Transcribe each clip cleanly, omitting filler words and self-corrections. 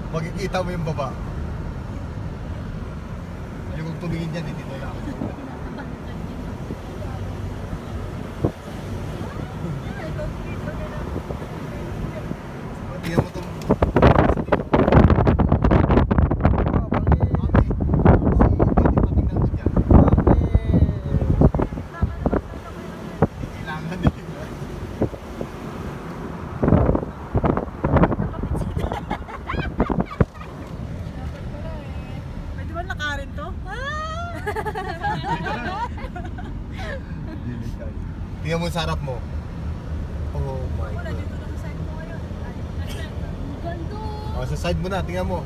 Makikita mo yung baba. Yung kung tumingin dyan, hindi na lang. Tingnan mo itong... Tingnan mo sa harap mo. Oh my God. Oh, sa side mo na, tingnan mo.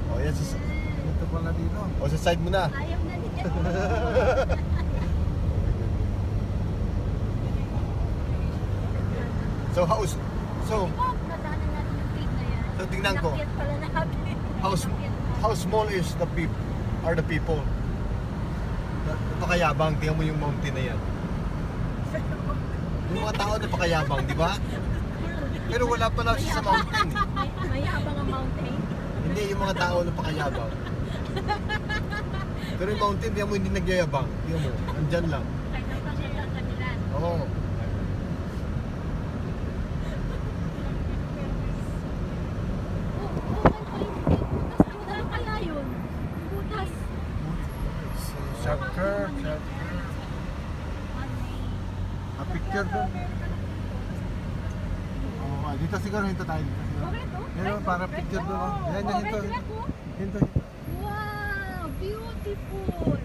Oh, yan sa side. Ito pala dito. Oh, sa side mo na. Ayaw na niya. So, how's... So, Nadaanan natin yung pig na yan. so tingnan ko. Inakyat pala natin. How small is the people? Are the people? Napakayabang, tingnan mo yung mountain na yan. Yung mga tao napakayabang, di ba? Pero wala pa na siya sa mountain. Mayabang ang mountain. Hindi, yung mga tao napakayabang. Pero yung mountain, tingnan mo hindi nagyayabang. Tingnan mo, andyan lang. Kahit napakayabang lang kanila. Oo. Butas kaya yun. Butas. Sharp curve. A picture doon. Oh, dito siguro hinto tayo dito. Yan para picture doon. Yan yan hinto. Hinto. Wow, beautiful.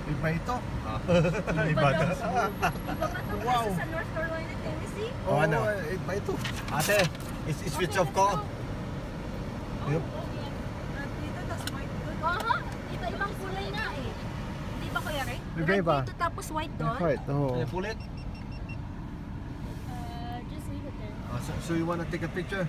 Iba ito. Iba ka. Wow. Sa North Carolina, Tennessee. Oh, ano? Iba ito. Ate, switch off ko. Yup. Aha, iba-ibang kulay nga eh. Hindi ba Kuya Rick? Iba-iba. Red dito tapos white doon. Right. Oh. Pull it. Just leave it there. So you wanna take a picture?